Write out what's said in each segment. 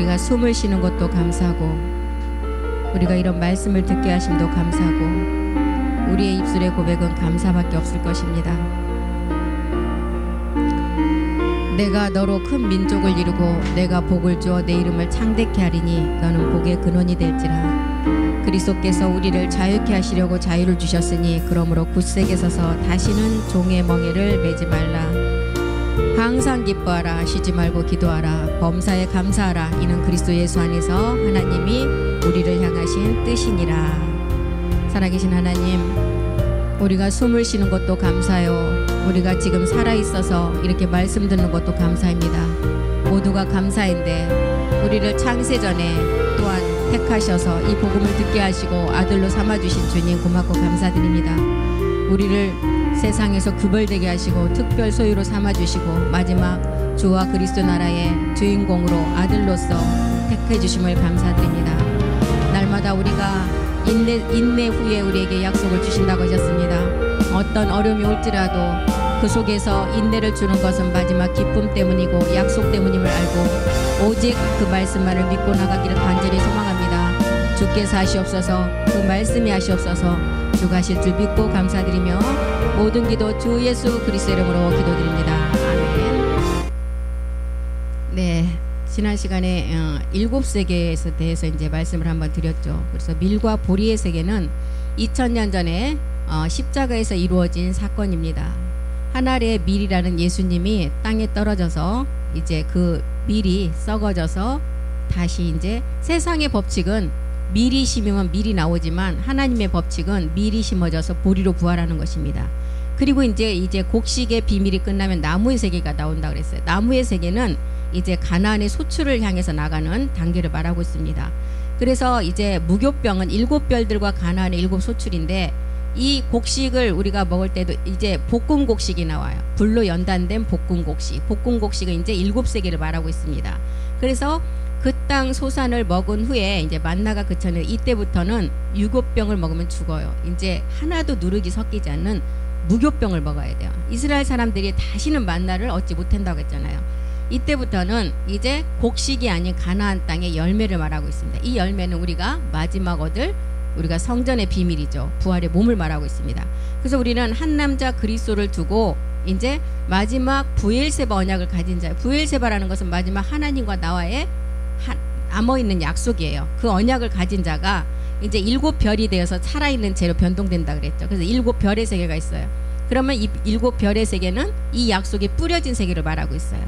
우리가 숨을 쉬는 것도 감사하고 우리가 이런 말씀을 듣게 하심도 감사하고 우리의 입술의 고백은 감사밖에 없을 것입니다. 내가 너로 큰 민족을 이루고 내가 복을 주어 내 이름을 창대케 하리니 너는 복의 근원이 될지라. 그리스도께서 우리를 자유케 하시려고 자유를 주셨으니 그러므로 굳세게 서서 다시는 종의 멍에를 매지 말라. 항상 기뻐하라. 쉬지 말고 기도하라. 범사에 감사하라. 이는 그리스도 예수 안에서 하나님이 우리를 향하신 뜻이니라. 살아계신 하나님, 우리가 숨을 쉬는 것도 감사해요. 우리가 지금 살아있어서 이렇게 말씀 듣는 것도 감사합니다. 모두가 감사인데 우리를 창세전에 또한 택하셔서 이 복음을 듣게 하시고 아들로 삼아주신 주님 고맙고 감사드립니다. 우리를 세상에서 구별되게 하시고 특별 소유로 삼아주시고 마지막 주와 그리스도 나라의 주인공으로 아들로서 택해 주심을 감사드립니다. 날마다 우리가 인내 후에 우리에게 약속을 주신다고 하셨습니다. 어떤 어려움이 올지라도 그 속에서 인내를 주는 것은 마지막 기쁨 때문이고 약속 때문임을 알고 오직 그 말씀만을 믿고 나가기를 간절히 소망합니다. 주께서 하시옵소서. 그 말씀이 하시옵소서. 주가 하실 줄 믿고 감사드리며 모든 기도 주 예수 그리스도 이름으로 기도드립니다. 아멘. 네, 지난 시간에 일곱 세계에 대해서 이제 말씀을 한번 드렸죠. 그래서 밀과 보리의 세계는 2000년 전에 십자가에서 이루어진 사건입니다. 하나의 밀이라는 예수님이 땅에 떨어져서 이제 그 밀이 썩어져서 다시 이제 세상의 법칙은 밀이 심으면 밀이 나오지만 하나님의 법칙은 밀이 심어져서 보리로 부활하는 것입니다. 그리고 이제 곡식의 비밀이 끝나면 나무의 세계가 나온다 그랬어요. 나무의 세계는 이제 가나안의 소출을 향해서 나가는 단계를 말하고 있습니다. 그래서 이제 무교병은 7별들과 가나안의 7 소출인데 이 곡식을 우리가 먹을 때도 이제 볶음 곡식이 나와요. 불로 연단된 볶음 곡식. 볶음 곡식은 이제 7세계를 말하고 있습니다. 그래서 그 땅 소산을 먹은 후에 이제 만나가 그쳤는데 이때부터는 유교병을 먹으면 죽어요. 이제 하나도 누룩이 섞이지 않는 무교병을 먹어야 돼요. 이스라엘 사람들이 다시는 만나를 얻지 못한다고 했잖아요. 이때부터는 이제 곡식이 아닌 가나안 땅의 열매를 말하고 있습니다. 이 열매는 우리가 마지막 얻을 우리가 성전의 비밀이죠. 부활의 몸을 말하고 있습니다. 그래서 우리는 한 남자 그리스도를 두고 이제 마지막 부엘세바 언약을 가진 자. 부엘세바라는 것은 마지막 하나님과 나와의 남아있는 약속이에요. 그 언약을 가진 자가 이제 7별이 되어서 살아있는 채로 변동된다 그랬죠. 그래서 7별의 세계가 있어요. 그러면 이 7별의 세계는 이 약속이 뿌려진 세계를 말하고 있어요.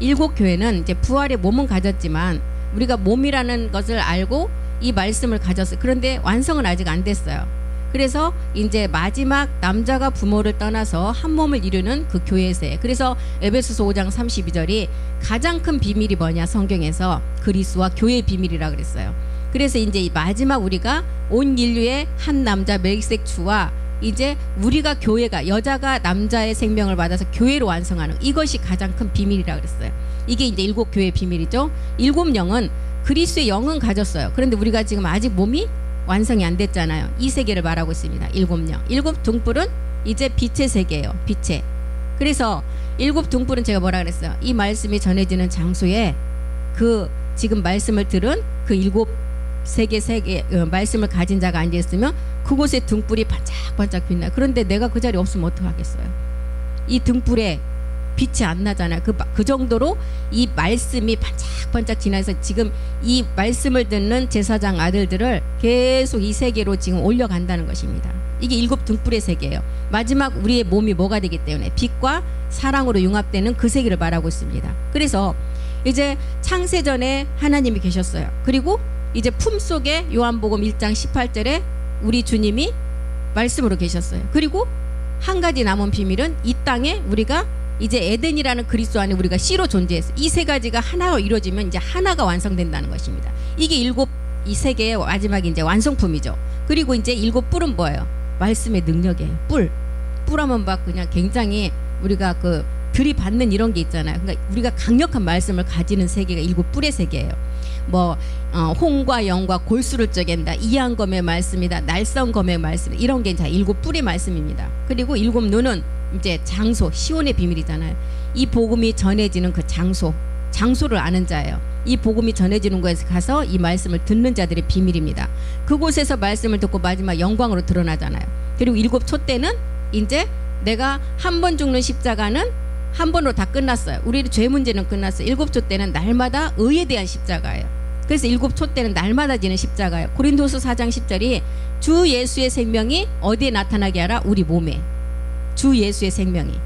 7교회는 이제 부활의 몸은 가졌지만 우리가 몸이라는 것을 알고 이 말씀을 가졌어요. 그런데 완성은 아직 안 됐어요. 그래서 이제 마지막 남자가 부모를 떠나서 한 몸을 이루는 그 교회세. 그래서 에베소서 5장 32절이 가장 큰 비밀이 뭐냐 성경에서 그리스도와 교회의 비밀이라 그랬어요. 그래서 이제 마지막 우리가 온 인류의 한 남자 멜기세덱 주와 이제 우리가 교회가 여자가 남자의 생명을 받아서 교회로 완성하는 이것이 가장 큰 비밀이라 그랬어요. 이게 이제 7교회의 비밀이죠. 7영은 그리스도의 영은 가졌어요. 그런데 우리가 지금 아직 몸이 완성이 안 됐잖아요. 이 세계를 말하고 있습니다. 7영. 7등불은 이제 빛의 세계예요. 빛의. 그래서 7등불은 제가 뭐라 그랬어요? 이 말씀이 전해지는 장소에 그 지금 말씀을 들은 그 7세계 말씀을 가진 자가 앉아있으면 그곳에 등불이 반짝반짝 빛나요. 그런데 내가 그 자리에 없으면 어떡하겠어요? 이 등불에 빛이 안 나잖아요. 그 정도로 이 말씀이 반짝반짝 지나서 지금 이 말씀을 듣는 제사장 아들들을 계속 이 세계로 지금 올려간다는 것입니다. 이게 7등불의 세계예요. 마지막 우리의 몸이 뭐가 되기 때문에 빛과 사랑으로 융합되는 그 세계를 말하고 있습니다. 그래서 이제 창세전에 하나님이 계셨어요. 그리고 이제 품속에 요한복음 1장 18절에 우리 주님이 말씀으로 계셨어요. 그리고 한 가지 남은 비밀은 이 땅에 우리가 이제 에덴이라는 그리스도 안에 우리가 씨로 존재해서 이 세 가지가 하나로 이루어지면 이제 하나가 완성된다는 것입니다. 이게 이 세계의 마지막 이제 완성품이죠. 그리고 이제 7뿔은 뭐예요? 말씀의 능력이에요. 뿔하면 막 그냥 굉장히 우리가 그 들이받는 이런 게 있잖아요. 그러니까 우리가 강력한 말씀을 가지는 세계가 7뿔의 세계예요. 홍과 영과 골수를 쪼갠다. 이한검의 말씀이다. 날성검의 말씀. 이런 게 이제 7뿔의 말씀입니다. 그리고 7눈은 이제 장소, 시온의 비밀이잖아요. 이 복음이 전해지는 그 장소, 장소를 아는 자예요. 이 복음이 전해지는 곳에 가서 이 말씀을 듣는 자들의 비밀입니다. 그곳에서 말씀을 듣고 마지막 영광으로 드러나잖아요. 그리고 일곱 촛대는 이제 내가 한 번 죽는 십자가는 한 번으로 다 끝났어요. 우리의 죄 문제는 끝났어요. 일곱 촛대는 날마다 의에 대한 십자가예요. 그래서 일곱 촛대는 날마다 지는 십자가예요. 고린도서 4장 10절이 주 예수의 생명이 어디에 나타나게 하라? 우리 몸에. 주 예수의 생명이.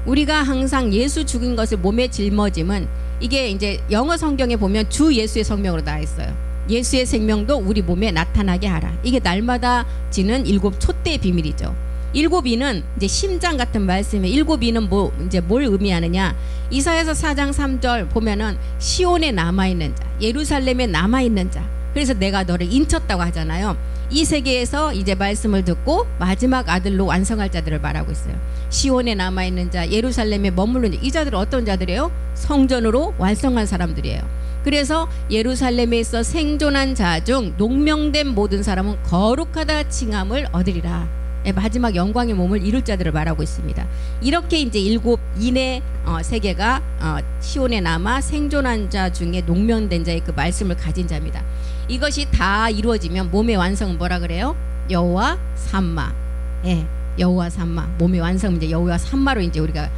우리가 항상 예수 죽인 것을 몸에 짊어짐은 이게 이제 영어 성경에 보면 주 예수의 생명으로 나와 있어요. 예수의 생명도 우리 몸에 나타나게 하라. 이게 날마다 지는 일곱 촛대의 비밀이죠. 일곱 이는 이제 심장 같은 말씀에 일곱 이는 이제 뭘 의미하느냐? 이사야서 4장 3절 보면은 시온에 남아 있는 자, 예루살렘에 남아 있는 자. 그래서 내가 너를 인쳤다고 하잖아요. 이 세계에서 이제 말씀을 듣고 마지막 아들로 완성할 자들을 말하고 있어요. 시온에 남아 있는 자, 예루살렘에 머무르는 자. 이 자들은 어떤 자들이에요? 성전으로 완성한 사람들이에요. 그래서 예루살렘에 있어 생존한 자 중 농명된 모든 사람은 거룩하다 칭함을 얻으리라. 마지막 영광의 몸을 이룰 자들을 말하고 있습니다. 이렇게 이제 일곱 인의 세계가 시온에 남아 생존한 자 중에 농명된 자의 그 말씀을 가진 자입니다. 이것이 다 이루어지면 몸의 완성은 뭐라 그래요? 여호와 삼마. 예, 여호와 삼마. 몸의 완성은 이제 여호와 삼마로 이제 우리가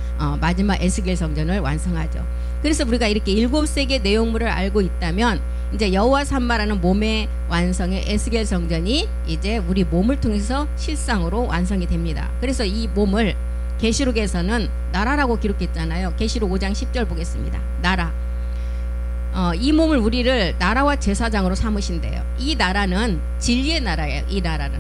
마지막 에스겔 성전을 완성하죠. 그래서 우리가 이렇게 일곱 세계 내용물을 알고 있다면 이제 여호와 삼마라는 몸의 완성의 에스겔 성전이 이제 우리 몸을 통해서 실상으로 완성이 됩니다. 그래서 이 몸을 계시록에서는 나라라고 기록했잖아요. 계시록 5장 10절 보겠습니다. 나라. 이 몸을 우리를 나라와 제사장으로 삼으신대요. 이 나라는 진리의 나라예요. 이 나라는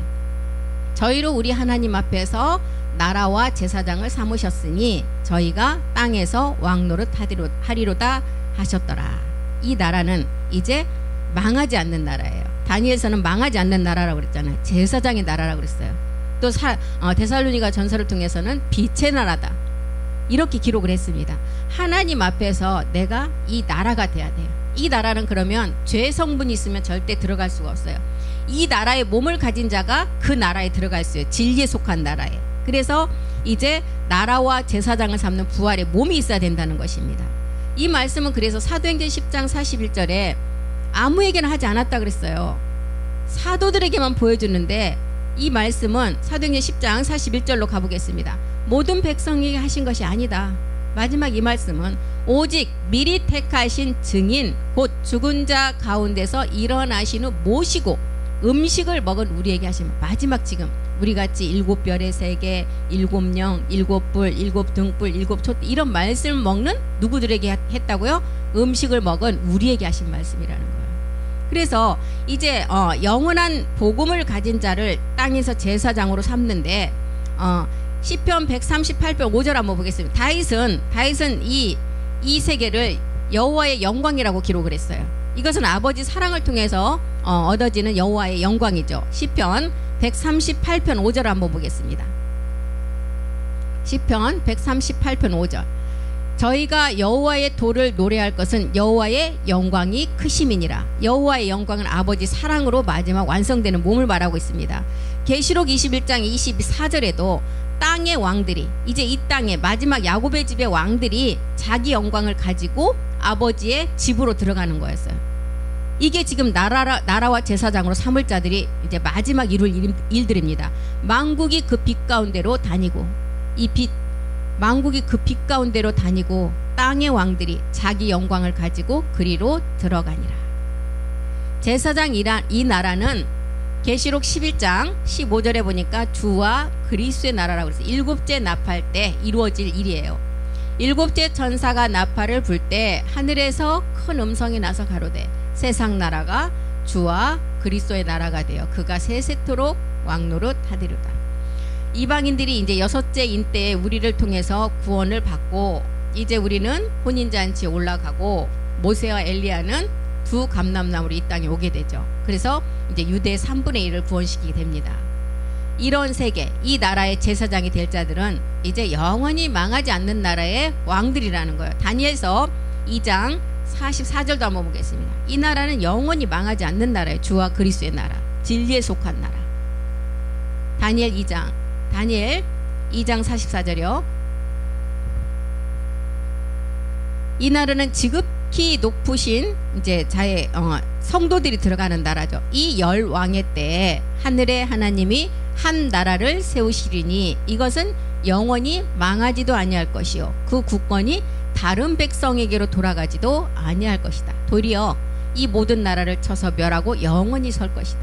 저희로 우리 하나님 앞에서 나라와 제사장을 삼으셨으니 저희가 땅에서 왕노릇 하리로다 하셨더라. 이 나라는 이제 망하지 않는 나라예요. 다니엘서는 망하지 않는 나라라고 그랬잖아요. 제사장의 나라라고 그랬어요. 또 데살로니가 전서를 통해서는 빛의 나라다. 이렇게 기록을 했습니다. 하나님 앞에서 내가 이 나라가 돼야 돼요. 이 나라는 그러면 죄 성분이 있으면 절대 들어갈 수가 없어요. 이 나라의 몸을 가진 자가 그 나라에 들어갈 수 있어요. 진리에 속한 나라에. 그래서 이제 나라와 제사장을 삼는 부활의 몸이 있어야 된다는 것입니다. 이 말씀은 그래서 사도행전 10장 41절에 아무에게나 하지 않았다 그랬어요. 사도들에게만 보여주는데 이 말씀은 사도행전 10장 41절로 가보겠습니다. 모든 백성에게 하신 것이 아니다. 마지막 이 말씀은 오직 미리 택하신 증인 곧 죽은 자 가운데서 일어나신 후 모시고 음식을 먹은 우리에게 하신 마지막 지금 우리같이 일곱 별의 세계, 일곱 영, 일곱 뿔, 일곱 등불, 일곱 촛대 이런 말씀을 먹는 누구들에게 했다고요? 음식을 먹은 우리에게 하신 말씀이라는 거예요. 그래서 이제 영원한 복음을 가진 자를 땅에서 제사장으로 삼는데 시편 138편 5절 한번 보겠습니다. 다윗은 이 세계를 여호와의 영광이라고 기록을 했어요. 이것은 아버지 사랑을 통해서 얻어지는 여호와의 영광이죠. 시편 138편 5절 한번 보겠습니다. 시편 138편 5절 저희가 여호와의 도를 노래할 것은 여호와의 영광이 크심이니라. 여호와의 영광은 아버지 사랑으로 마지막 완성되는 몸을 말하고 있습니다. 계시록 21장 24절에도 땅의 왕들이 이제 이 땅에 마지막 야곱의 집의 왕들이 자기 영광을 가지고 아버지의 집으로 들어가는 거였어요. 이게 지금 나라와 제사장으로 삼을 자들이 이제 마지막 이룰 일들입니다. 만국이 그 빛 가운데로 다니고 만국이 그 빛 가운데로 다니고 땅의 왕들이 자기 영광을 가지고 그리로 들어가니라. 제사장이란 이 나라는 계시록 11장 15절에 보니까 주와 그리스도의 나라라고 그랬어요. 일곱째 나팔 때 이루어질 일이에요. 일곱째 천사가 나팔을 불 때 하늘에서 큰 음성이 나서 가로되 세상 나라가 주와 그리스도의 나라가 되어 그가 세세토록 왕노릇 하리로다. 이방인들이 이제 여섯째 인때에 우리를 통해서 구원을 받고 이제 우리는 혼인잔치에 올라가고 모세와 엘리야는 두 감람나무로 이 땅에 오게 되죠. 그래서 이제 유대의 3분의 1을 구원시키게 됩니다. 이런 세계, 이 나라의 제사장이 될 자들은 이제 영원히 망하지 않는 나라의 왕들이라는 거예요. 다니엘서 2장 44절도 한번 보겠습니다. 이 나라는 영원히 망하지 않는 나라예요. 주와 그리스도의 나라, 진리에 속한 나라. 다니엘 2장 44절이요. 이 나라는 극히 높으신 이제 성도들이 들어가는 나라죠. 이 열 왕의 때에 하늘의 하나님이 한 나라를 세우시리니 이것은 영원히 망하지도 아니할 것이요 그 국권이 다른 백성에게로 돌아가지도 아니할 것이다. 도리어 이 모든 나라를 쳐서 멸하고 영원히 설 것이다.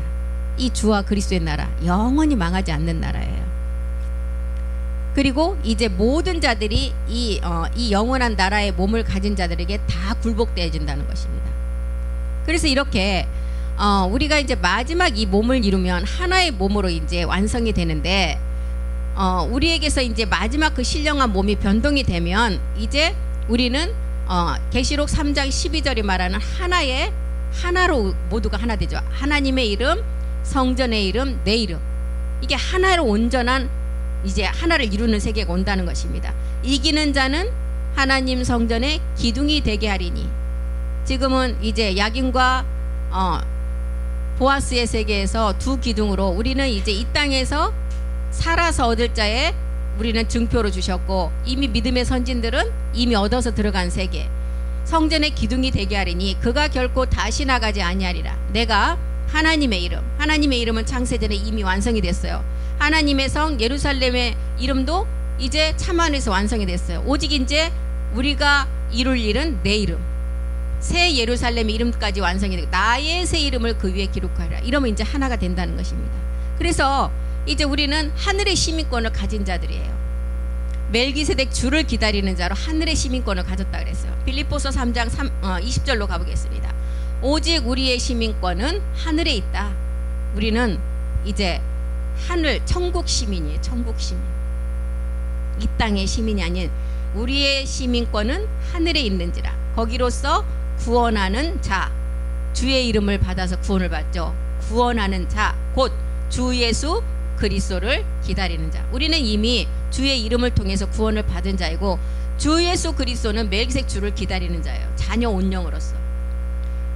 이 주와 그리스도의 나라 영원히 망하지 않는 나라예요. 그리고 이제 모든 자들이 이 영원한 나라의 몸을 가진 자들에게 다 굴복되어진다는 것입니다. 그래서 이렇게 우리가 이제 마지막 이 몸을 이루면 하나의 몸으로 이제 완성이 되는데 우리에게서 이제 마지막 그 신령한 몸이 변동이 되면 이제 우리는 계시록 3장 12절이 말하는 하나로 모두가 하나 되죠. 하나님의 이름, 성전의 이름, 내 이름. 이게 하나로 온전한 이제 하나를 이루는 세계가 온다는 것입니다. 이기는 자는 하나님 성전의 기둥이 되게 하리니. 지금은 이제 야긴과 보아스의 세계에서 두 기둥으로 우리는 이제 이 땅에서 살아서 얻을 자에 우리는 증표로 주셨고 이미 믿음의 선진들은 이미 얻어서 들어간 세계 성전의 기둥이 되게 하리니 그가 결코 다시 나가지 아니하리라. 내가 하나님의 이름은 창세전에 이미 완성이 됐어요. 하나님의 성 예루살렘의 이름도 이제 참 안에서 완성이 됐어요. 오직 이제 우리가 이룰 일은 내 이름 새 예루살렘의 이름까지 완성이 되고 나의 새 이름을 그 위에 기록하리라. 이러면 이제 하나가 된다는 것입니다. 그래서 이제 우리는 하늘의 시민권을 가진 자들이에요. 멜기세덱 주를 기다리는 자로 하늘의 시민권을 가졌다 그랬어요. 빌립보서 3장 20절로 가보겠습니다. 오직 우리의 시민권은 하늘에 있다. 우리는 이제 천국 시민이에요. 천국 시민. 이 땅의 시민이 아닌 우리의 시민권은 하늘에 있는지라. 거기로서 구원하는 자, 주의 이름을 받아서 구원을 받죠. 구원하는 자, 곧 주 예수 그리스도를 기다리는 자. 우리는 이미 주의 이름을 통해서 구원을 받은 자이고 주 예수 그리스도는 멜기세덱 주를 기다리는 자예요. 자녀 온영으로서.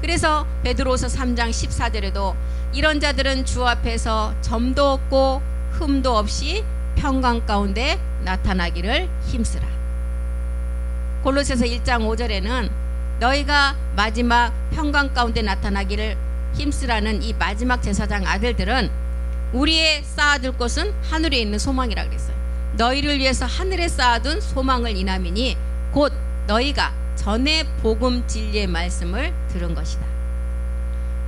그래서 베드로서 3장 14절에도 이런 자들은 주 앞에서 점도 없고 흠도 없이 평강 가운데 나타나기를 힘쓰라. 골로새서 1장 5절에는 너희가 마지막 평강 가운데 나타나기를 힘쓰라는 이 마지막 제사장 아들들은 우리의 쌓아둘 것은 하늘에 있는 소망이라 그랬어요. 너희를 위해서 하늘에 쌓아둔 소망을 인함이니 곧 너희가 전에 복음 진리의 말씀을 들은 것이다.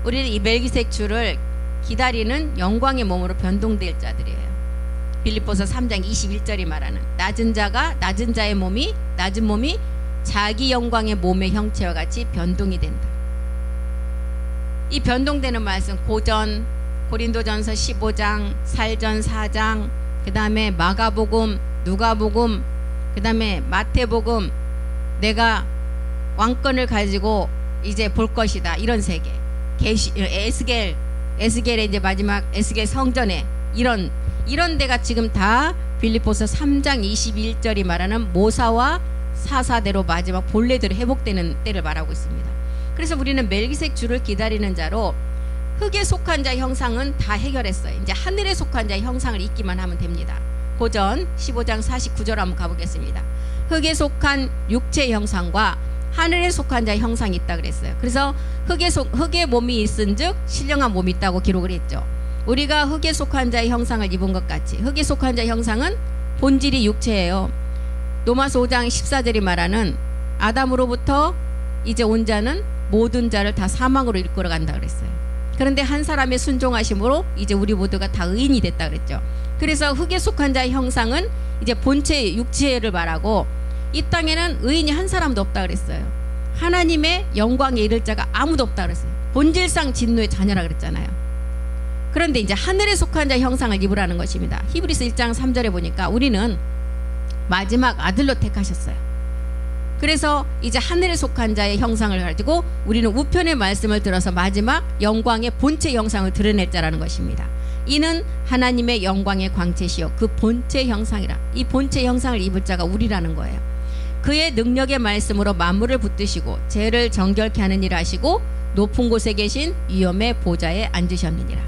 우리는 이 멜기세덱 주를 기다리는 영광의 몸으로 변동될 자들이에요. 빌립보서 3장 21절이 말하는 낮은 자의 몸이 낮은 몸이 자기 영광의 몸의 형체와 같이 변동이 된다. 이 변동되는 말씀 고린도전서 15장, 살전 4장, 그 다음에 마가복음, 누가복음, 그 다음에 마태복음, 내가 왕권을 가지고 이제 볼 것이다. 이런 세계. 에스겔의 이제 마지막 에스겔 성전에 이런 데가 지금 다 빌립보서 3장 21절이 말하는 모사와 사사대로 마지막 본래대로 회복되는 때를 말하고 있습니다. 그래서 우리는 멜기세덱 주를 기다리는 자로 흙에 속한 자 형상은 다 해결했어요. 이제 하늘에 속한 자 형상을 잊기만 하면 됩니다. 고전 15장 49절 한번 가보겠습니다. 흙에 속한 육체 형상과 하늘에 속한 자 형상이 있다 그랬어요. 그래서 흙의 몸이 있은즉 신령한 몸이 있다고 기록을 했죠. 우리가 흙에 속한 자의 형상을 입은 것 같이 흙에 속한 자 형상은 본질이 육체예요. 로마서 5장 14절이 말하는 아담으로부터 이제 온 자는 모든 자를 다 사망으로 이끌어 간다 그랬어요. 그런데 한 사람의 순종하심으로 이제 우리 모두가 다 의인이 됐다 그랬죠. 그래서 흙에 속한 자의 형상은 이제 본체 육체를 말하고 이 땅에는 의인이 한 사람도 없다 그랬어요. 하나님의 영광에 이를 자가 아무도 없다 그랬어요. 본질상 진노의 자녀라 그랬잖아요. 그런데 이제 하늘에 속한 자 형상을 입으라는 것입니다. 히브리서 1장 3절에 보니까 우리는 마지막 아들로 택하셨어요. 그래서 이제 하늘에 속한 자의 형상을 가지고 우리는 우편의 말씀을 들어서 마지막 영광의 본체 형상을 드러낼 자라는 것입니다. 이는 하나님의 영광의 광채시요 그 본체 형상이라. 이 본체 형상을 입을 자가 우리라는 거예요. 그의 능력의 말씀으로 만물을 붙드시고 죄를 정결케 하는 일을 하시고 높은 곳에 계신 위엄의 보좌에 앉으셨느니라.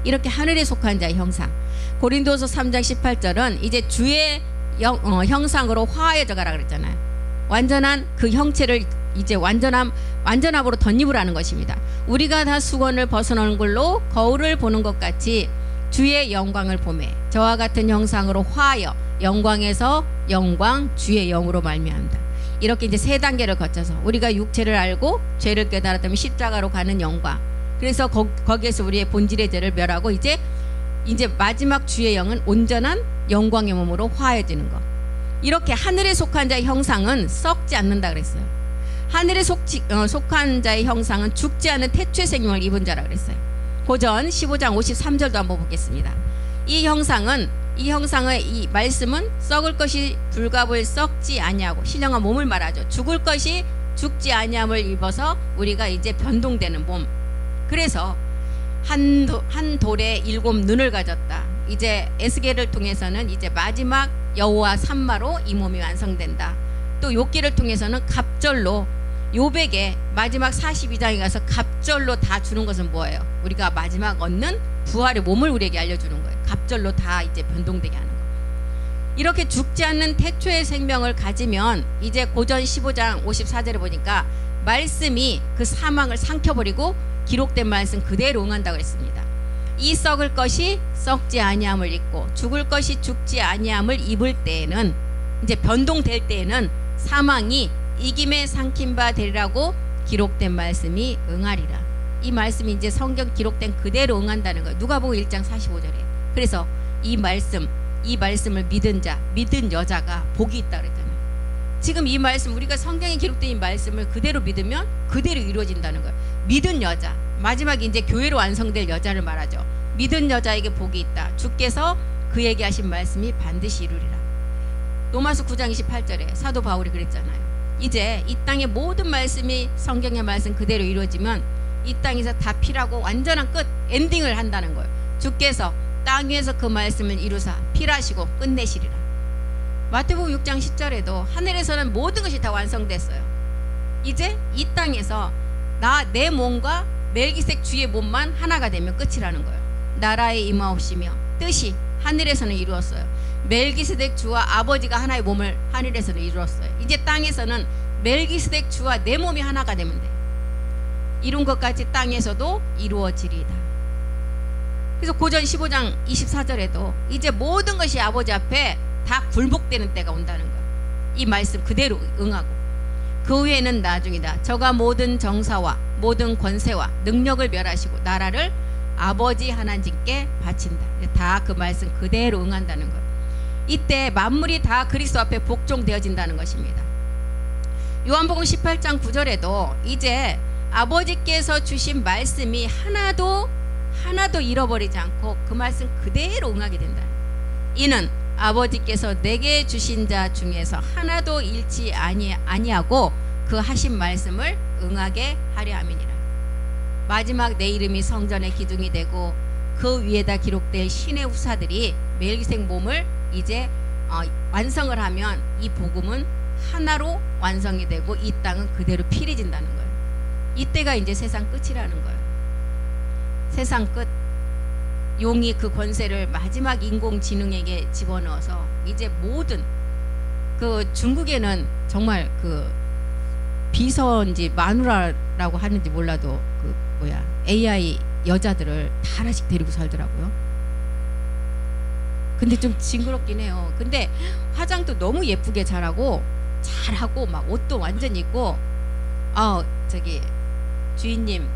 이렇게 하늘에 속한 자의 형상. 고린도서 3장 18절은 이제 주의 형상으로 화해져 가라 그랬잖아요. 완전한 그 형체를 이제 완전함으로 덧입을 하는 것입니다. 우리가 다 수건을 벗어놓은 걸로 거울을 보는 것 같이 주의 영광을 보매 저와 같은 형상으로 화하여 영광에서 영광 주의 영으로 말미암다. 이렇게 이제 세 단계를 거쳐서 우리가 육체를 알고 죄를 깨달았다면 십자가로 가는 영광. 그래서 거기에서 우리의 본질의 죄를 멸하고 이제 마지막 주의 영은 온전한 영광의 몸으로 화해지는 것. 이렇게 하늘에 속한 자의 형상은 썩지 않는다 그랬어요. 하늘에 속한 자의 형상은 죽지 않는 태초의 생명을 입은 자라 그랬어요. 고전 15장 53절도 한번 보겠습니다. 이 형상의 이 말씀은 썩을 것이 불갑을 썩지 아니하고 신령한 몸을 말하죠. 죽을 것이 죽지 아니함을 입어서 우리가 이제 변동되는 몸. 그래서 한 돌에 7 눈을 가졌다. 이제 에스겔을 통해서는 이제 마지막 여호와 산마로 이 몸이 완성된다. 또 욥기를 통해서는 갑절로 욥에게 마지막 42장에 가서 갑절로 다 주는 것은 뭐예요? 우리가 마지막 얻는 부활의 몸을 우리에게 알려주는 거예요. 갑절로 다 이제 변동되게 하는 거예요. 이렇게 죽지 않는 태초의 생명을 가지면 이제 고전 15장 54절에 보니까 말씀이 그 사망을 삼켜버리고 기록된 말씀 그대로 응한다고 했습니다. 이 썩을 것이 썩지 아니함을 입고 죽을 것이 죽지 아니함을 입을 때에는 이제 변동될 때에는 사망이 이김에 삼킨 바 되리라고 기록된 말씀이 응하리라. 이 말씀이 이제 성경 기록된 그대로 응한다는 거예요. 누가복음 1장 45절에. 그래서 이 말씀을 믿은 여자가 복이 있다 그랬잖아요. 지금 이 말씀, 우리가 성경에 기록된 이 말씀을 그대로 믿으면 그대로 이루어진다는 거예요. 믿은 여자, 마지막에 이제 교회로 완성될 여자를 말하죠. 믿은 여자에게 복이 있다. 주께서 그에게 하신 말씀이 반드시 이루리라. 로마서 9장 28절에 사도 바울이 그랬잖아요. 이제 이 땅의 모든 말씀이 성경의 말씀 그대로 이루어지면 이 땅에서 다 필하고 완전한 끝, 엔딩을 한다는 거예요. 주께서 땅 위에서 그 말씀을 이루사 필하시고 끝내시리라. 마태복음 6장 10절에도 하늘에서는 모든 것이 다 완성됐어요. 이제 이 땅에서 내 몸과 멜기세덱 주의 몸만 하나가 되면 끝이라는 거예요. 나라의 임하옵시며 뜻이 하늘에서는 이루었어요. 멜기세덱 주와 아버지가 하나의 몸을 하늘에서는 이루었어요. 이제 땅에서는 멜기세덱 주와 내 몸이 하나가 되면 돼. 이룬 것까지 땅에서도 이루어지리이다. 그래서 고전 15장 24절에도 이제 모든 것이 아버지 앞에 다 굴복되는 때가 온다는 거예요. 이 말씀 그대로 응하고 그 후에는 나중이다. 저가 모든 정사와 모든 권세와 능력을 멸하시고 나라를 아버지 하나님께 바친다. 다 그 말씀 그대로 응한다는 거예요. 이때 만물이 다 그리스도 앞에 복종되어진다는 것입니다. 요한복음 18장 9절에도 이제 아버지께서 주신 말씀이 하나도 잃어버리지 않고 그 말씀 그대로 응하게 된다. 이는 아버지께서 내게 주신 자 중에서 하나도 잃지 아니하고 그 하신 말씀을 응하게 하려 함이니라. 마지막 내 이름이 성전의 기둥이 되고 그 위에다 기록될 신의 후사들이 멜기세덱 몸을 이제 완성을 하면 이 복음은 하나로 완성이 되고 이 땅은 그대로 필해진다는 거예요. 이때가 이제 세상 끝이라는 거예요. 세상 끝. 용이 그 권세를 마지막 인공지능에게 집어넣어서 이제 모든 그 중국에는 정말 그 비서인지 마누라라고 하는지 몰라도 그 AI 여자들을 다 하나씩 데리고 살더라고요. 근데 좀 징그럽긴 해요. 근데 화장도 너무 예쁘게 잘하고 막 옷도 완전 입고 주인님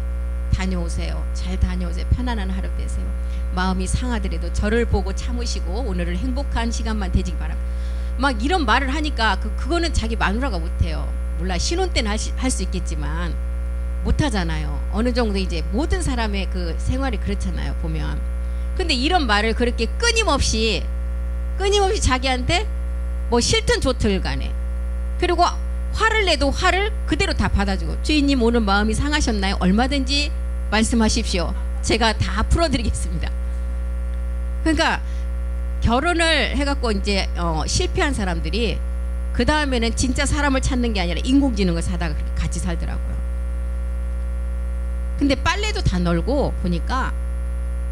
다녀오세요. 잘 다녀오세요. 편안한 하루 되세요. 마음이 상하더라도 저를 보고 참으시고 오늘을 행복한 시간만 되시기 바랍니다. 막 이런 말을 하니까 그거는 자기 마누라가 못해요. 몰라 신혼 때는 할 수 있겠지만 못하잖아요. 어느 정도 이제 모든 사람의 그 생활이 그렇잖아요. 보면. 근데 이런 말을 그렇게 끊임없이 자기한테 뭐 싫든 좋든 간에 그리고 화를 내도 화를 그대로 다 받아주고 주인님 오늘 마음이 상하셨나요? 얼마든지 말씀하십시오. 제가 다 풀어드리겠습니다. 그러니까 결혼을 해갖고 이제 실패한 사람들이 그 다음에는 진짜 사람을 찾는 게 아니라 인공지능을 사다가 같이 살더라고요. 근데 빨래도 다 널고 보니까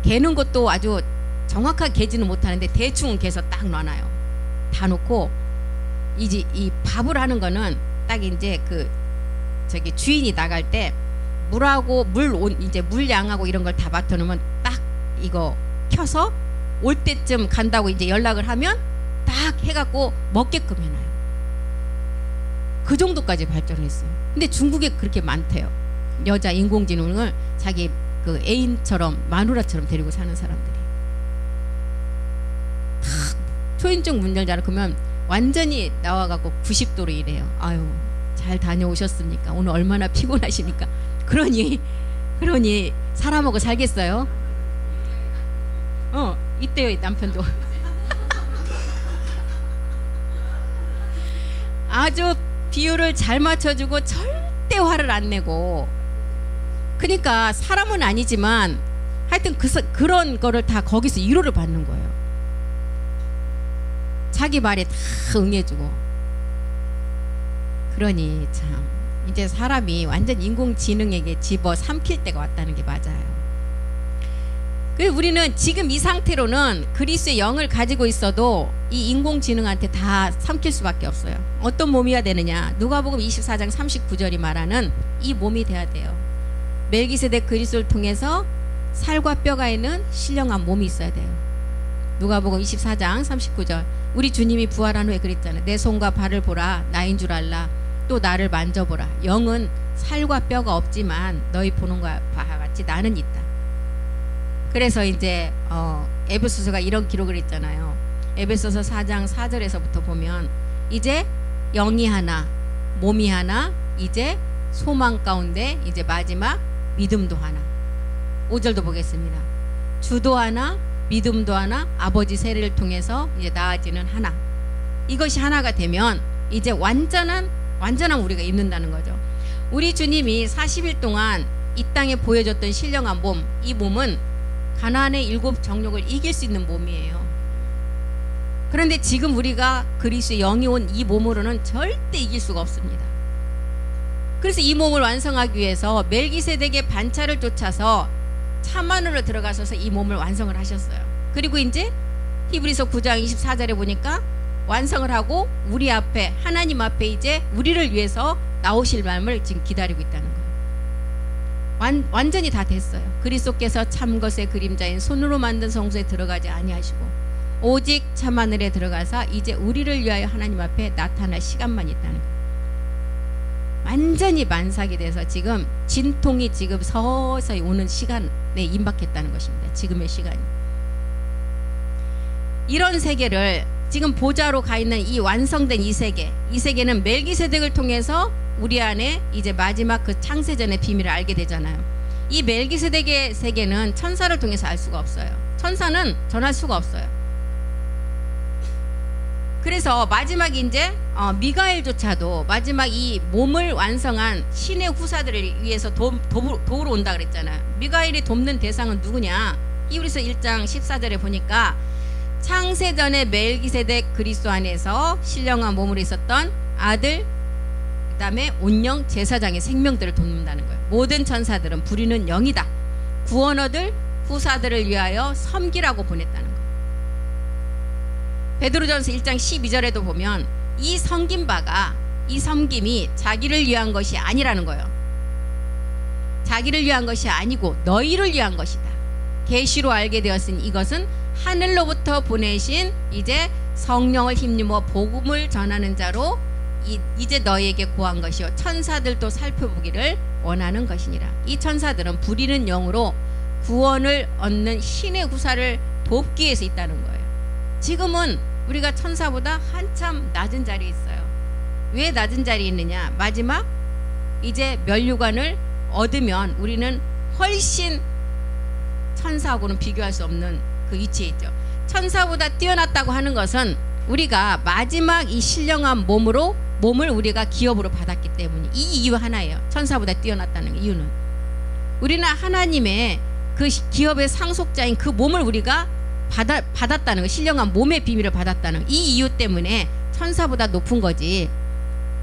개는 것도 아주 정확하게 개지는 못하는데 대충은 개서 딱 놔놔요. 다 놓고 이제 이 밥을 하는 거는 딱 이제 그 저기 주인이 나갈 때 물하고 이제 물량하고 이런 걸 다 맡아놓으면 딱 이거 켜서 올 때쯤 간다고 이제 연락을 하면 딱 해갖고 먹게끔 해놔요. 그 정도까지 발전을 했어요. 근데 중국에 그렇게 많대요. 여자 인공지능을 자기 그 애인처럼 마누라처럼 데리고 사는 사람들이. 초인종 문 열자라 그러면 완전히 나와갖고 90도로 이래요. 아유, 잘 다녀오셨습니까? 오늘 얼마나 피곤하십니까? 그러니 사람하고 살겠어요? 이때요, 남편도. 아주 비율을 잘 맞춰주고 절대 화를 안 내고. 그러니까 사람은 아니지만 하여튼 그런 거를 다 거기서 위로를 받는 거예요. 자기 말에 다 응해주고. 그러니 참 이제 사람이 완전 인공지능에게 집어 삼킬 때가 왔다는 게 맞아요. 그래서 우리는 지금 이 상태로는 그리스의 영을 가지고 있어도 이 인공지능한테 다 삼킬 수밖에 없어요. 어떤 몸이어야 되느냐? 누가복음 24장 39절이 말하는 이 몸이 돼야 돼요. 멜기세덱 그리스도를 통해서 살과 뼈가 있는 신령한 몸이 있어야 돼요. 누가복음 24장 39절. 우리 주님이 부활한 후에 그랬잖아요. 내 손과 발을 보라, 나인 줄 알라. 또 나를 만져보라. 영은 살과 뼈가 없지만 너희 보는 것과 같이 나는 있다. 그래서 이제 에베소서가 이런 기록을 했잖아요. 에베소서 4장 4절에서부터 보면 이제 영이 하나, 몸이 하나, 이제 소망 가운데 이제 마지막 믿음도 하나. 5절도 보겠습니다. 주도 하나, 믿음도 하나, 아버지 세례를 통해서 이제 나아지는 하나. 이것이 하나가 되면 이제 완전한 우리가 있는다는 거죠. 우리 주님이 40일 동안 이 땅에 보여줬던 신령한 몸, 이 몸은 가나안의 7 정욕을 이길 수 있는 몸이에요. 그런데 지금 우리가 그리스도의 영이 온 이 몸으로는 절대 이길 수가 없습니다. 그래서 이 몸을 완성하기 위해서 멜기세덱의 반차를 쫓아서 참안으로 들어가셔서 이 몸을 완성을 하셨어요. 그리고 이제 히브리서 9장 24절에 보니까 완성을 하고 우리 앞에, 하나님 앞에 이제 우리를 위해서 나오실 마음을 지금 기다리고 있다는 거예요. 완전히 다 됐어요. 그리스도께서 참것의 그림자인 손으로 만든 성소에 들어가지 아니하시고 오직 참하늘에 들어가서 이제 우리를 위하여 하나님 앞에 나타날 시간만 있다는 거예요. 완전히 만삭이 돼서 지금 진통이 지금 서서히 오는 시간에 임박했다는 것입니다. 지금의 시간이. 이런 세계를 지금 보좌로 가 있는 이 완성된 이 세계는 멜기세덱을 통해서 우리 안에 이제 마지막 그 창세전의 비밀을 알게 되잖아요. 이 멜기세덱의 세계는 천사를 통해서 알 수가 없어요. 천사는 전할 수가 없어요. 그래서 마지막 이제 미가엘조차도 마지막 이 몸을 완성한 신의 후사들을 위해서 도우러 온다 그랬잖아요. 미가엘이 돕는 대상은 누구냐? 히브리서 1장 14절에 보니까 창세전에 멜기세덱 그리스도 안에서 신령한 몸으로 있었던 아들, 그 다음에 온영 제사장의 생명들을 돕는다는 거예요. 모든 천사들은 부리는 영이다. 구원 얻을 후사들을 위하여 섬기라고 보냈다는 거예요. 베드로전서 1장 12절에도 보면 이 섬김이 자기를 위한 것이 아니라는 거예요. 자기를 위한 것이 아니고 너희를 위한 것이다. 계시로 알게 되었으니 이것은 하늘로부터 보내신 이제 성령을 힘입어 복음을 전하는 자로 이제 너희에게 고한 것이요 천사들도 살펴보기를 원하는 것이니라. 이 천사들은 부리는 영으로 구원을 얻는 신의 후사를 돕기 위해서 있다는 거예요. 지금은 우리가 천사보다 한참 낮은 자리에 있어요. 왜 낮은 자리에 있느냐? 마지막 이제 면류관을 얻으면 우리는 훨씬 천사하고는 비교할 수 없는 그 위치에 있죠. 천사보다 뛰어났다고 하는 것은 우리가 마지막 이 신령한 몸을 우리가 기업으로 받았기 때문에 이 이유 하나예요. 천사보다 뛰어났다는 이유는 우리는 하나님의 그 기업의 상속자인 그 몸을 우리가 받았다는 거, 신령한 몸의 비밀을 받았다는 이 이유 때문에 천사보다 높은 거지.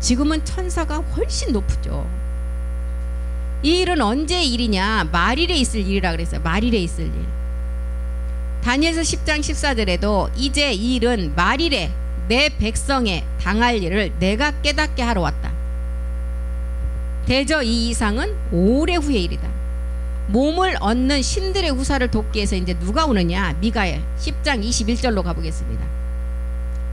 지금은 천사가 훨씬 높죠. 이 일은 언제의 일이냐? 말일에 있을 일이라 그랬어요. 말일에 있을 일. 다니엘서 10장 14절에도 이제 이 일은 말일에 내 백성에 당할 일을 내가 깨닫게 하러 왔다. 대저 이 이상은 오래 후의 일이다. 몸을 얻는 신들의 후사를 돕기 위해서 이제 누가 오느냐? 미가엘. 10장 21절로 가보겠습니다.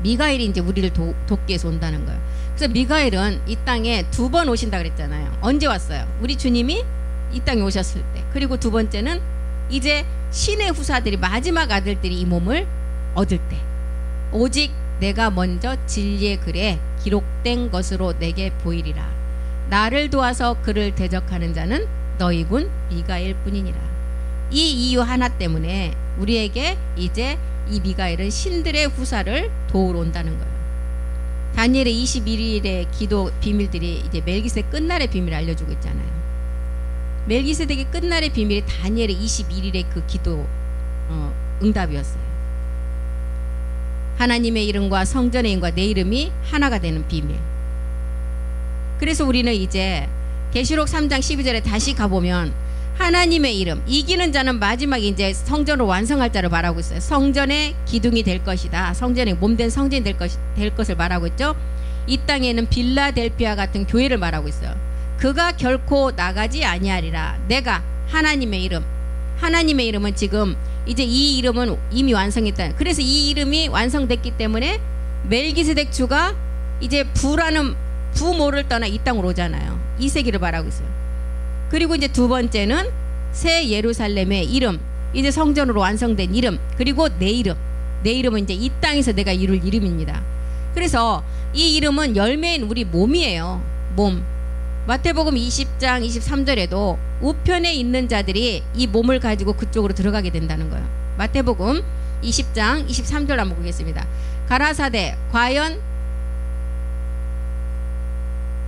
미가엘이 이제 우리를 돕기 위해서 온다는 거예요. 그래서 미가엘은 이 땅에 2번 오신다 그랬잖아요. 언제 왔어요? 우리 주님이 이 땅에 오셨을 때. 그리고 두 번째는 이제 신의 후사들이, 마지막 아들들이 이 몸을 얻을 때. 오직 내가 먼저 진리의 글에 기록된 것으로 내게 보이리라. 나를 도와서 그를 대적하는 자는 너희군 미가엘 뿐이니라. 이 이유 하나 때문에 우리에게 이제 이 미가엘은 신들의 후사를 도우러 온다는 거예요. 다니엘의 21일의 기도 비밀들이 이제 멜기세덱 끝날의 비밀을 알려주고 있잖아요. 멜기세덱의 끝날의 비밀이 다니엘의 21일의 그 기도 응답이었어요. 하나님의 이름과 성전의 이름과 내 이름이 하나가 되는 비밀. 그래서 우리는 이제 계시록 3장 12절에 다시 가보면 하나님의 이름, 이기는 자는 마지막에 이제 성전을 완성할 자를 말하고 있어요. 성전의 기둥이 될 것이다. 성전의 몸된 성전이 될 것을 말하고 있죠. 이 땅에는 빌라델피아 같은 교회를 말하고 있어요. 그가 결코 나가지 아니하리라. 내가 하나님의 이름, 하나님의 이름은 지금 이제 이 이름은 이미 완성했다. 그래서 이 이름이 완성됐기 때문에 멜기세덱 주가 이제 부라는 부모를 떠나 이 땅으로 오잖아요. 이 세기를 말하고 있어요. 그리고 이제 두 번째는 새 예루살렘의 이름, 이제 성전으로 완성된 이름, 그리고 내 이름. 내 이름은 이제 이 땅에서 내가 이룰 이름입니다. 그래서 이 이름은 열매인 우리 몸이에요. 몸. 마태복음 20장 23절에도 우편에 있는 자들이 이 몸을 가지고 그쪽으로 들어가게 된다는 거예요. 마태복음 20장 23절 한번 보겠습니다. 가라사대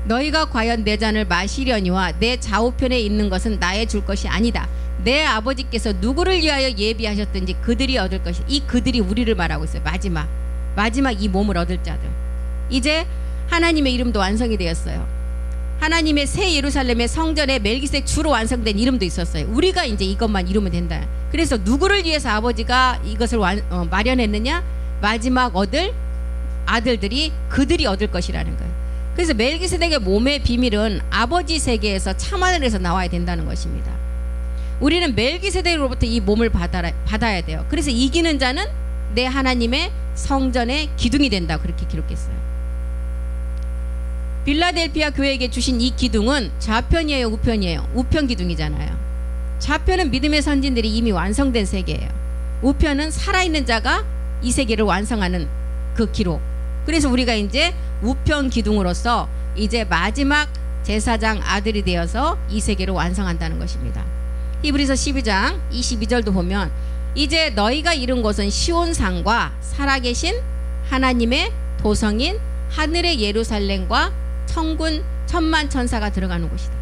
너희가 과연 내 잔을 마시려니와 내 좌우편에 있는 것은 나의 줄 것이 아니다. 내 아버지께서 누구를 위하여 예비하셨든지 그들이 얻을 것이. 이 그들이 우리를 말하고 있어요. 마지막 이 몸을 얻을 자들. 이제 하나님의 이름도 완성이 되었어요. 하나님의 새 예루살렘의 성전에 멜기세덱 주로 완성된 이름도 있었어요. 우리가 이제 이것만 이루면 된다. 그래서 누구를 위해서 아버지가 이것을 마련했느냐? 마지막 얻을 아들들이 그들이 얻을 것이라는 거예요. 그래서 멜기세덱의 몸의 비밀은 아버지 세계에서 참하늘에서 나와야 된다는 것입니다. 우리는 멜기세덱으로부터 이 몸을 받아야 돼요. 그래서 이기는 자는 내 하나님의 성전의 기둥이 된다. 그렇게 기록했어요. 빌라델피아 교회에게 주신 이 기둥은 좌편이에요, 우편이에요? 우편 기둥이잖아요. 좌편은 믿음의 선진들이 이미 완성된 세계예요. 우편은 살아있는 자가 이 세계를 완성하는 그 기록. 그래서 우리가 이제 우편 기둥으로서 이제 마지막 제사장 아들이 되어서 이 세계를 완성한다는 것입니다. 히브리서 12장 22절도 보면 이제 너희가 이룬 곳은 시온산과 살아계신 하나님의 도성인 하늘의 예루살렘과 천군 천만 천사가 들어가는 곳이다.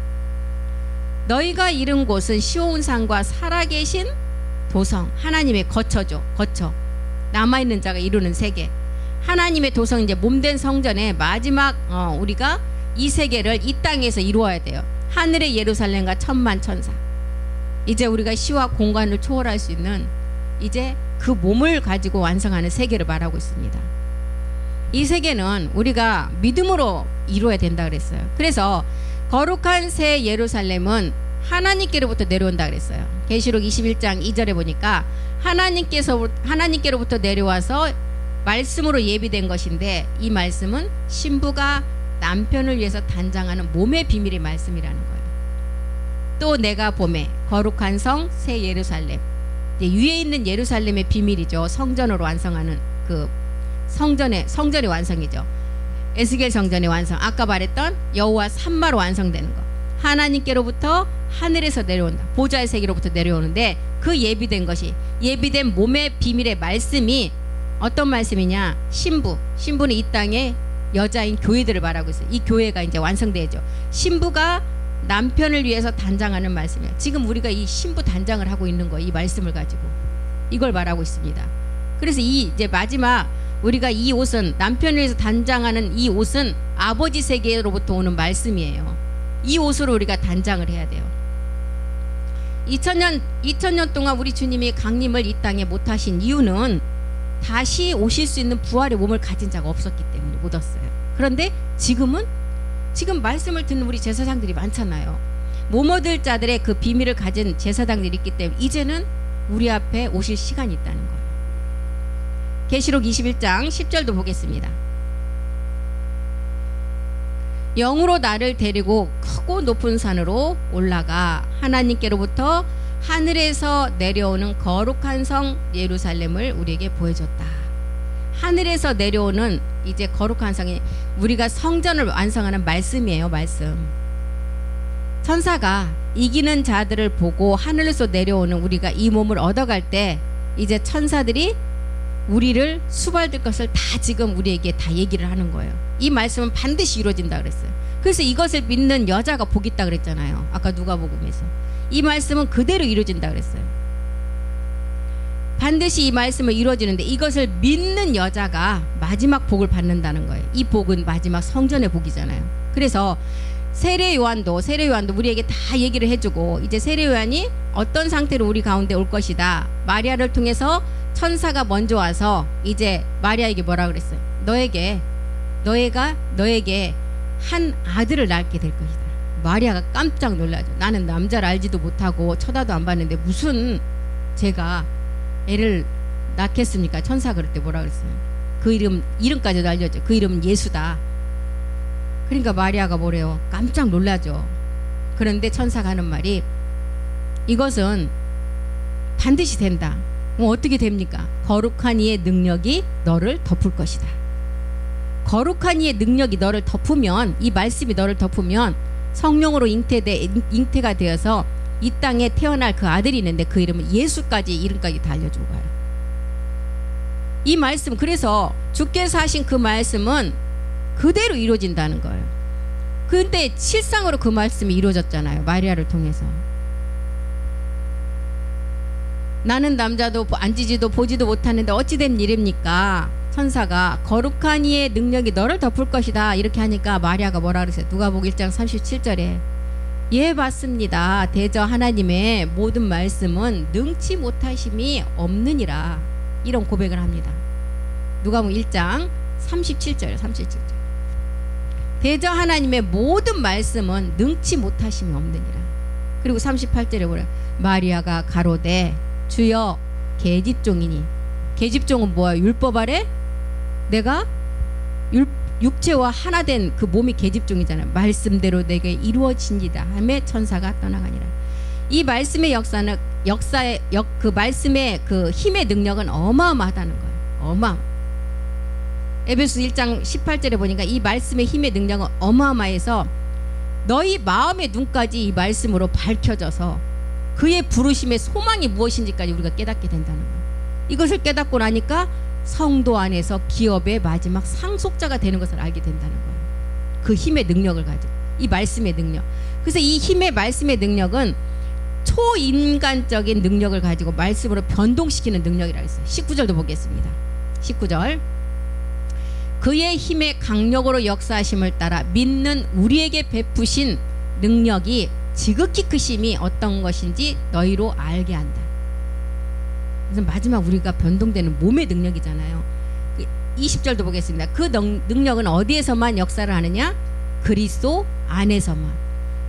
너희가 이룬 곳은 시온산과 살아계신 도성, 하나님의 거처죠. 거처. 남아있는 자가 이루는 세계. 하나님의 도성, 이제 몸된 성전의 마지막 우리가 이 세계를 이 땅에서 이루어야 돼요. 하늘의 예루살렘과 천만 천사. 이제 우리가 시와 공간을 초월할 수 있는 이제 그 몸을 가지고 완성하는 세계를 말하고 있습니다. 이 세계는 우리가 믿음으로 이루어야 된다 그랬어요. 그래서 거룩한 새 예루살렘은 하나님께로부터 내려온다 그랬어요. 계시록 21장 2절에 보니까 하나님께로부터 내려와서 말씀으로 예비된 것인데 이 말씀은 신부가 남편을 위해서 단장하는 몸의 비밀의 말씀이라는 거예요. 또 내가 보매 거룩한 성 새 예루살렘, 위에 있는 예루살렘의 비밀이죠. 성전으로 완성하는 그 성전의 완성이죠. 에스겔 성전의 완성, 아까 말했던 여호와 산마로 완성되는 거. 하나님께로부터 하늘에서 내려온다. 보좌의 세계로부터 내려오는데 그 예비된 것이, 예비된 몸의 비밀의 말씀이 어떤 말씀이냐? 신부는 이 땅에 여자인 교회들을 말하고 있어요. 이 교회가 이제 완성되죠. 신부가 남편을 위해서 단장하는 말씀이에요. 지금 우리가 이 신부 단장을 하고 있는 거, 이 말씀을 가지고 이걸 말하고 있습니다. 그래서 이 이제 마지막 우리가 이 옷은 남편을 위해서 단장하는 이 옷은 아버지 세계로부터 오는 말씀이에요. 이 옷으로 우리가 단장을 해야 돼요. 2000년 동안 우리 주님이 강림을 이 땅에 못하신 이유는 다시 오실 수 있는 부활의 몸을 가진 자가 없었기 때문에 못 왔어요. 그런데 지금은 지금 말씀을 듣는 우리 제사장들이 많잖아요. 못 얻을 자들의 그 비밀을 가진 제사장들이 있기 때문에 이제는 우리 앞에 오실 시간이 있다는 거예요. 계시록 21장 10절도 보겠습니다. 영으로 나를 데리고 크고 높은 산으로 올라가 하나님께로부터 하늘에서 내려오는 거룩한 성 예루살렘을 우리에게 보여줬다. 하늘에서 내려오는 이제 거룩한 성이 우리가 성전을 완성하는 말씀이에요. 말씀. 천사가 이기는 자들을 보고 하늘에서 내려오는 우리가 이 몸을 얻어갈 때 이제 천사들이 우리를 수발될 것을 다 지금 우리에게 다 얘기를 하는 거예요. 이 말씀은 반드시 이루어진다 그랬어요. 그래서 이것을 믿는 여자가 복 있다 그랬잖아요. 아까 누가복음에서. 이 말씀은 그대로 이루어진다 그랬어요. 반드시 이 말씀을 이루어지는데 이것을 믿는 여자가 마지막 복을 받는다는 거예요. 이 복은 마지막 성전의 복이잖아요. 그래서 세례 요한도 우리에게 다 얘기를 해주고 이제 세례 요한이 어떤 상태로 우리 가운데 올 것이다. 마리아를 통해서 천사가 먼저 와서 이제 마리아에게 뭐라 그랬어요? 너에게 한 아들을 낳게 될 것이다. 마리아가 깜짝 놀라죠. 나는 남자를 알지도 못하고 쳐다도 안 봤는데 무슨 제가 애를 낳겠습니까? 천사 그럴 때 뭐라 그랬어요? 그 이름까지도 알려줘. 그 이름은 예수다. 그러니까 마리아가 뭐래요? 깜짝 놀라죠. 그런데 천사가 하는 말이 이것은 반드시 된다. 그럼 어떻게 됩니까? 거룩한 이의 능력이 너를 덮을 것이다. 거룩한 이의 능력이 너를 덮으면 이 말씀이 너를 덮으면 성령으로 잉태가 되어서 이 땅에 태어날 그 아들이 있는데 그 이름은 예수까지 이름까지 다 알려주고 가요. 이 말씀 그래서 주께서 하신 그 말씀은 그대로 이루어진다는 거예요. 근데 실상으로 그 말씀이 이루어졌잖아요. 마리아를 통해서. 나는 남자도 앉지도 보지도 못하는데 어찌된 일입니까? 천사가 거룩한 이의 능력이 너를 덮을 것이다 이렇게 하니까 마리아가 뭐라 그랬어요? 누가복음 1장 37절에 예 맞습니다. 대저 하나님의 모든 말씀은 능치 못하심이 없느니라 이런 고백을 합니다. 누가복음 1장 37절 대저 하나님의 모든 말씀은 능치 못하심이 없느니라. 그리고 38절에 뭐래? 마리아가 가로되 주여 계집종이니. 계집종은 뭐야? 율법 아래 내가 육체와 하나 된 그 몸이 계집종이잖아요. 말씀대로 내게 이루어진이다 하며 천사가 떠나가니라. 이 말씀의 그 말씀의 그 힘의 능력은 어마어마하다는 거예요. 에베소 1장 18절에 보니까 이 말씀의 힘의 능력은 어마어마해서 너희 마음의 눈까지 이 말씀으로 밝혀져서 그의 부르심의 소망이 무엇인지까지 우리가 깨닫게 된다는 거예요. 이것을 깨닫고 나니까 성도 안에서 기업의 마지막 상속자가 되는 것을 알게 된다는 거예요. 그 힘의 능력을 가지고 이 말씀의 능력. 그래서 이 힘의 말씀의 능력은 초인간적인 능력을 가지고 말씀으로 변동시키는 능력이라고 했어요. 19절도 보겠습니다. 19절 그의 힘의 강력으로 역사하심을 따라 믿는 우리에게 베푸신 능력이 지극히 크심이 어떤 것인지 너희로 알게 한다. 그래서 마지막 우리가 변동되는 몸의 능력이잖아요. 20절도 보겠습니다. 그 능력은 어디에서만 역사를 하느냐? 그리스도 안에서만.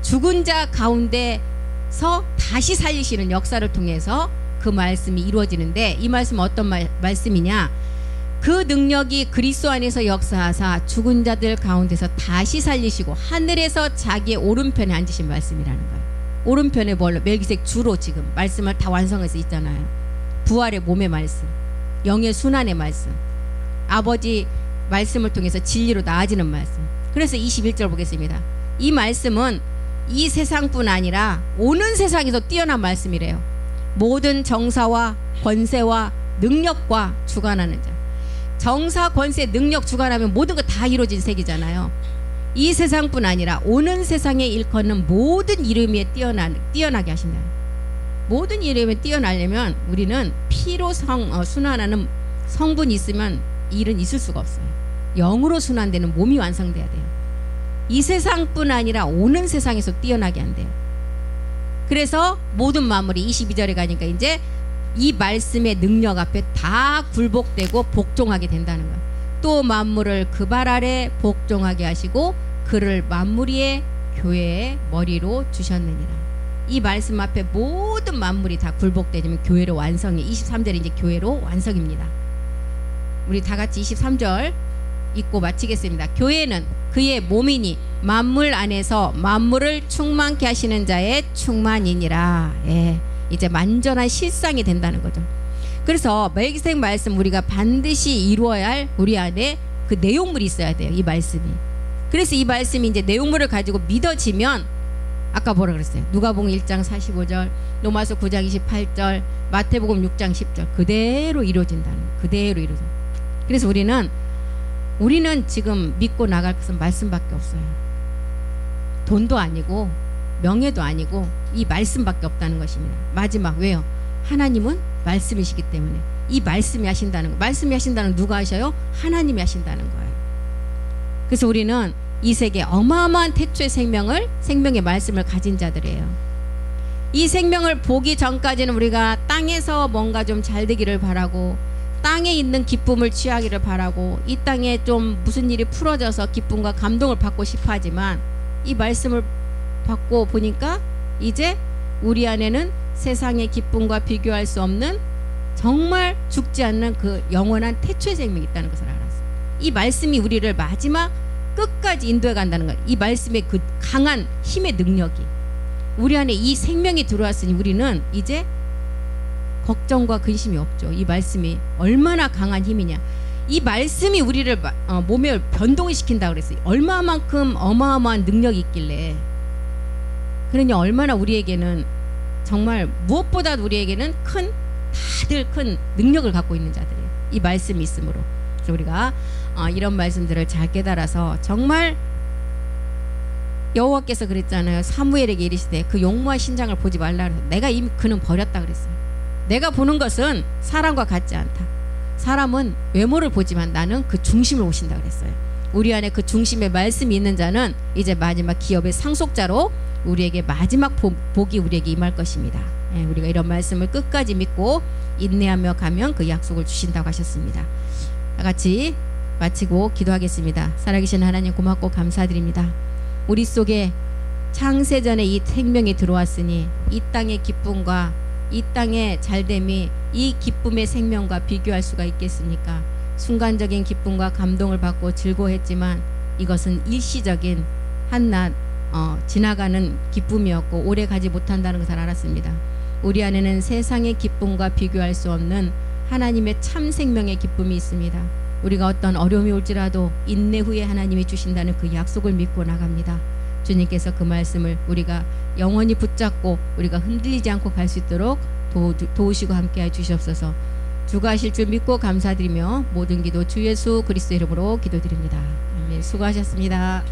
죽은 자 가운데서 다시 살리시는 역사를 통해서 그 말씀이 이루어지는데 이 말씀은 어떤 말씀이냐? 그 능력이 그리스도 안에서 역사하사 죽은 자들 가운데서 다시 살리시고 하늘에서 자기의 오른편에 앉으신 말씀이라는 거예요. 오른편에 뭘로? 멜기세덱 주로 지금 말씀을 다 완성해서 있잖아요. 부활의 몸의 말씀, 영의 순환의 말씀, 아버지 말씀을 통해서 진리로 나아지는 말씀. 그래서 21절 보겠습니다. 이 말씀은 이 세상뿐 아니라 오는 세상에서 뛰어난 말씀이래요. 모든 정사와 권세와 능력과 주관하는 자. 정사, 권세, 능력, 주관하면 모든 거 다 이루어진 세계잖아요. 이 세상뿐 아니라 오는 세상에 일컫는 모든 이름에 뛰어나게 하신다. 모든 이름에 뛰어나려면 우리는 피로 순환하는 성분이 있으면 일은 있을 수가 없어요. 영으로 순환되는 몸이 완성돼야 돼요. 이 세상뿐 아니라 오는 세상에서 뛰어나게 한대요. 그래서 모든 만물이 22절에 가니까 이제 이 말씀의 능력 앞에 다 굴복되고 복종하게 된다는 거예요. 또 만물을 그 발 아래 복종하게 하시고 그를 만물 위의 교회의 머리로 주셨느니라. 이 말씀 앞에 모든 만물이 다 굴복되면 교회로 완성이 23절에 이제 교회로 완성입니다. 우리 다 같이 23절 읽고 마치겠습니다. 교회는 그의 몸이니 만물 안에서 만물을 충만케 하시는 자의 충만이니라. 예, 이제 완전한 실상이 된다는 거죠. 그래서 멜기세덱 말씀 우리가 반드시 이루어야 할 우리 안에 그 내용물이 있어야 돼요. 이 말씀이. 그래서 이 말씀이 이제 내용물을 가지고 믿어지면 아까 뭐라 그랬어요? 누가복음 1장 45절, 로마서 9장 28절, 마태복음 6장 10절 그대로 이루어진다는 거예요. 그대로 이루어져. 그래서 우리는 지금 믿고 나갈 것은 말씀밖에 없어요. 돈도 아니고 명예도 아니고 이 말씀밖에 없다는 것입니다. 마지막 왜요? 하나님은 말씀이시기 때문에 이 말씀이 하신다는 거. 말씀이 하신다는 누가 하셔요? 하나님이 하신다는 거예요. 그래서 우리는 이 세계 어마어마한 태초의 생명의 말씀을 가진 자들이에요. 이 생명을 보기 전까지는 우리가 땅에서 뭔가 좀 잘 되기를 바라고 땅에 있는 기쁨을 취하기를 바라고 이 땅에 좀 무슨 일이 풀어져서 기쁨과 감동을 받고 싶어 하지만 이 말씀을 받고 보니까 이제 우리 안에는 세상의 기쁨과 비교할 수 없는 정말 죽지 않는 그 영원한 태초의 생명이 있다는 것을 알았어요. 이 말씀이 우리를 마지막 끝까지 인도해 간다는 거예요. 이 말씀의 그 강한 힘의 능력이 우리 안에 이 생명이 들어왔으니 우리는 이제 걱정과 근심이 없죠. 이 말씀이 얼마나 강한 힘이냐. 이 말씀이 우리를 몸에 변동을 시킨다고 그랬어요. 얼마만큼 어마어마한 능력이 있길래. 그러니 얼마나 우리에게는 정말 무엇보다도 우리에게는 다들 큰 능력을 갖고 있는 자들이에요. 이 말씀이 있으므로. 그래서 우리가 이런 말씀들을 잘 깨달아서 정말 여호와께서 그랬잖아요. 사무엘에게 이르시되 그 용모한 신장을 보지 말라 그래서 내가 이미 그는 버렸다 그랬어요. 내가 보는 것은 사람과 같지 않다. 사람은 외모를 보지만 나는 그 중심을 보신다 그랬어요. 우리 안에 그 중심의 말씀이 있는 자는 이제 마지막 기업의 상속자로 우리에게 마지막 복이 우리에게 임할 것입니다. 예, 우리가 이런 말씀을 끝까지 믿고 인내하며 가면 그 약속을 주신다고 하셨습니다. 다 같이 마치고 기도하겠습니다. 살아계신 하나님 고맙고 감사드립니다. 우리 속에 창세전에 이 생명이 들어왔으니 이 땅의 기쁨과 이 땅의 잘됨이 이 기쁨의 생명과 비교할 수가 있겠습니까? 순간적인 기쁨과 감동을 받고 즐거워했지만 이것은 일시적인 한낱 지나가는 기쁨이었고 오래 가지 못한다는 것을 알았습니다. 우리 안에는 세상의 기쁨과 비교할 수 없는 하나님의 참 생명의 기쁨이 있습니다. 우리가 어떤 어려움이 올지라도 인내 후에 하나님이 주신다는 그 약속을 믿고 나갑니다. 주님께서 그 말씀을 우리가 영원히 붙잡고 우리가 흔들리지 않고 갈 수 있도록 도우시고 함께해 주시옵소서. 주가 하실 줄 믿고 감사드리며 모든 기도 주 예수 그리스도 이름으로 기도드립니다. 아멘. 수고하셨습니다.